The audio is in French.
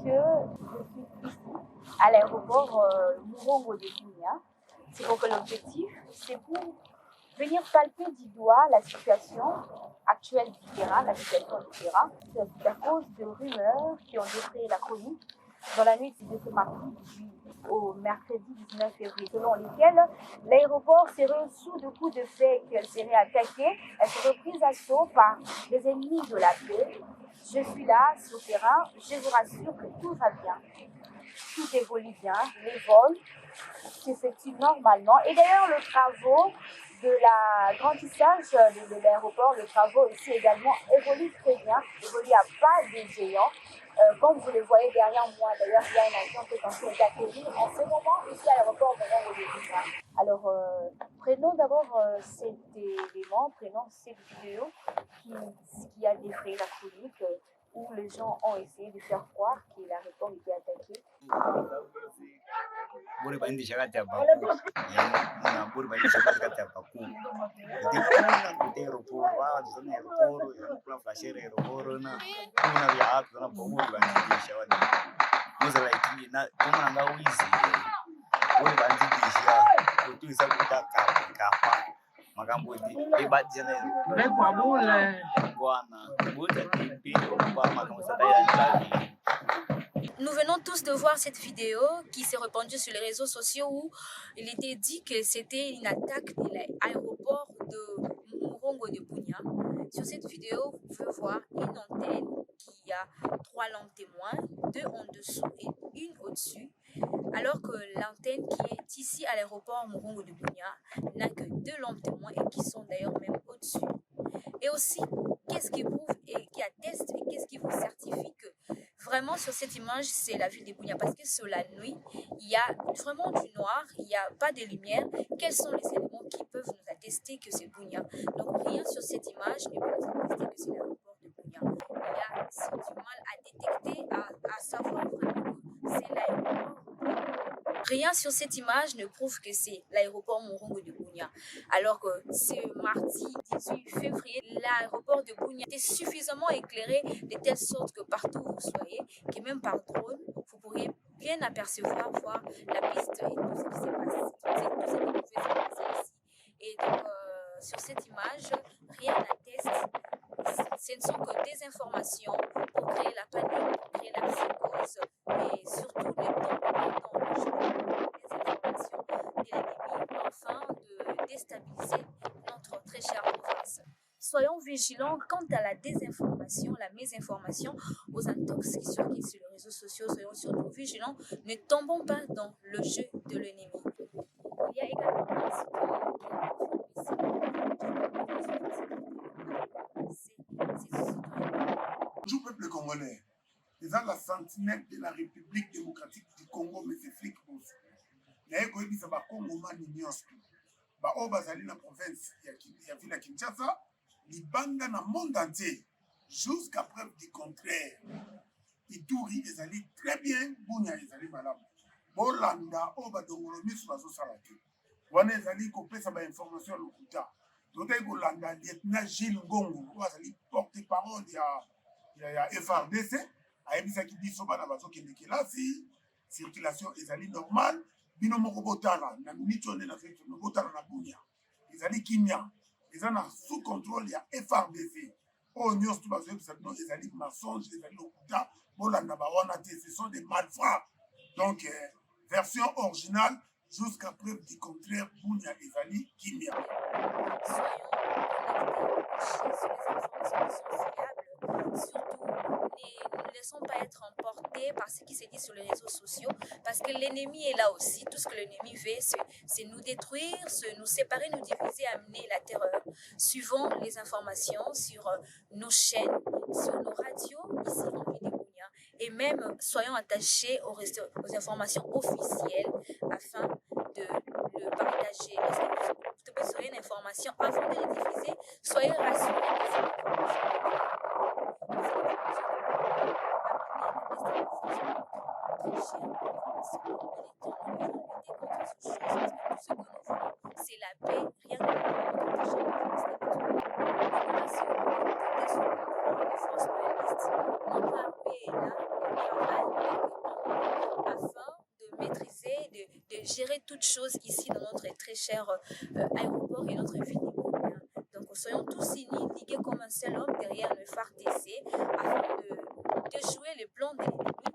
messieurs, je suis ici à l'aéroport Murongo de Bunia. C'est pour que l'objectif, c'est pour venir palper du doigt la situation actuelle du terrain, la situation du terrain. C'est à cause de rumeurs qui ont défrayé la chronique dans la nuit de ce mardi au mercredi 19 février, selon lesquelles l'aéroport serait sous le coup de fait qu'elle serait attaquée, elle serait prise d'assaut par des ennemis de la paix. Je suis là, sur le terrain, je vous rassure que tout va bien, tout évolue bien, les vols s'effectuent normalement. Et d'ailleurs, le travaux de l'agrandissage de l'aéroport, le travaux ici également évolue très bien, évolue à pas de géant. Comme vous le voyez derrière moi, d'ailleurs, il y a un avion qui est en train d'accueillir en ce moment ici à l'aéroport Murongo de Bunia. Alors, prenons d'abord cet élément, prenons cette vidéo qui a défrayé la chronique, où les gens ont essayé de faire croire que l'aéroport était attaqué. Buri bandisha kati ya Baku na buri bandisha kati ya Baku kuti aeroport wa zona aeroport ya kula flashere aeroport na kuna vya hatu na buri bandisha wadi muza la ikini na kuma nga wizi buri bandisha kuti isa kutaka kapa makambo di ebadja na kwa bule bwana buta tipi kwa makambo sadaya ndani. Nous venons tous de voir cette vidéo qui s'est répandue sur les réseaux sociaux où il était dit que c'était une attaque de l'aéroport de Murongo de Bunia. Sur cette vidéo, vous pouvez voir une antenne qui a 3 lampes témoins, 2 en dessous et une au-dessus, alors que l'antenne qui est ici à l'aéroport Murongo de Bunia n'a que 2 lampes témoins et qui sont d'ailleurs même au-dessus. Et aussi, qu'est-ce qui prouve et qui atteste et qu'est-ce qui vous certifie que vraiment sur cette image c'est la ville de Bunia, parce que sur la nuit il y a vraiment du noir, il n'y a pas de lumière. Quels sont les éléments qui peuvent nous attester que c'est Bunia? Donc rien sur cette image ne peut nous attester que c'est l'aéroport de Bunia. Il y a du mal à détecter, à savoir vraiment que c'est l'aéroport. Rien sur cette image ne prouve que c'est l'aéroport Murongo de Bunia. Alors que ce mardi 18 février, l'aéroport de Bunia était suffisamment éclairé de telle sorte que partout où vous soyez, que même par drone, vous pourriez bien apercevoir, voir la piste et tout ce qui s'est passé, tout ce qui pouvait se passer ici. Et donc, sur cette image, rien n'atteste. Ce ne sont que des informations pour créer la panique, pour créer la psychose et surtout ne tombons pas dans le jeu des informations de l'ennemi afin de déstabiliser notre très chère province. Soyons vigilants quant à la désinformation, la mésinformation, aux intoxications qui sur les réseaux sociaux. Soyons surtout vigilants, ne tombons pas dans le jeu de l'ennemi. Il y a également un citoyen Bonjour peuple congolais. Les gens la sentinelle de la République démocratique du Congo, mais c'est flic pour ça. Naye koyebisa ba Congomani nyonso baoyo bazali na province ya ville ya Kinshasa libanga na monde entier jusqu'à preuve du contraire. Ituri ezali très bien, Bunia ezali malamu. Bolanda oyo badongolo miso bazosala te wana ezali kopesa bainformation ya lokuta. Totali kolanda lieutenant Gilles Ngongo oyo azali porte-parole ya FRDC ayebisaki biso bana bazokende kelasi, circulation ezali normale. Bino moko botala na minute one na fekto botala na Bunia ezali kimia, eza na sous contrôle ya FRDC. Oyo nyonso to bazoyebisa bino ezali mensonge, ezali lokuta. Bolanda bawana te, ce sont des malfrats. Donc version originale jusqu'à preuve du contraire, Bunia ezali kimia. Ne laissons pas être emportés par ce qui se dit sur les réseaux sociaux, parce que l'ennemi est là aussi. Tout ce que l'ennemi fait, c'est nous détruire, nous séparer, nous diviser, amener la terreur. Suivons les informations sur nos chaînes, sur nos radios, ici en ville de Bunia, et même soyons attachés aux informations officielles afin de le partager. Lorsque vous recevez une information, avant de la diffuser, soyez rassurés de cette information. C'est la paix, rien que la force loyaliste. Notre armée est là, gérer toutes choses ici dans notre très cher aéroport et notre ville de Bunia. Donc, soyons tous unis, ligués comme un seul homme derrière le phare TC afin de jouer le plan de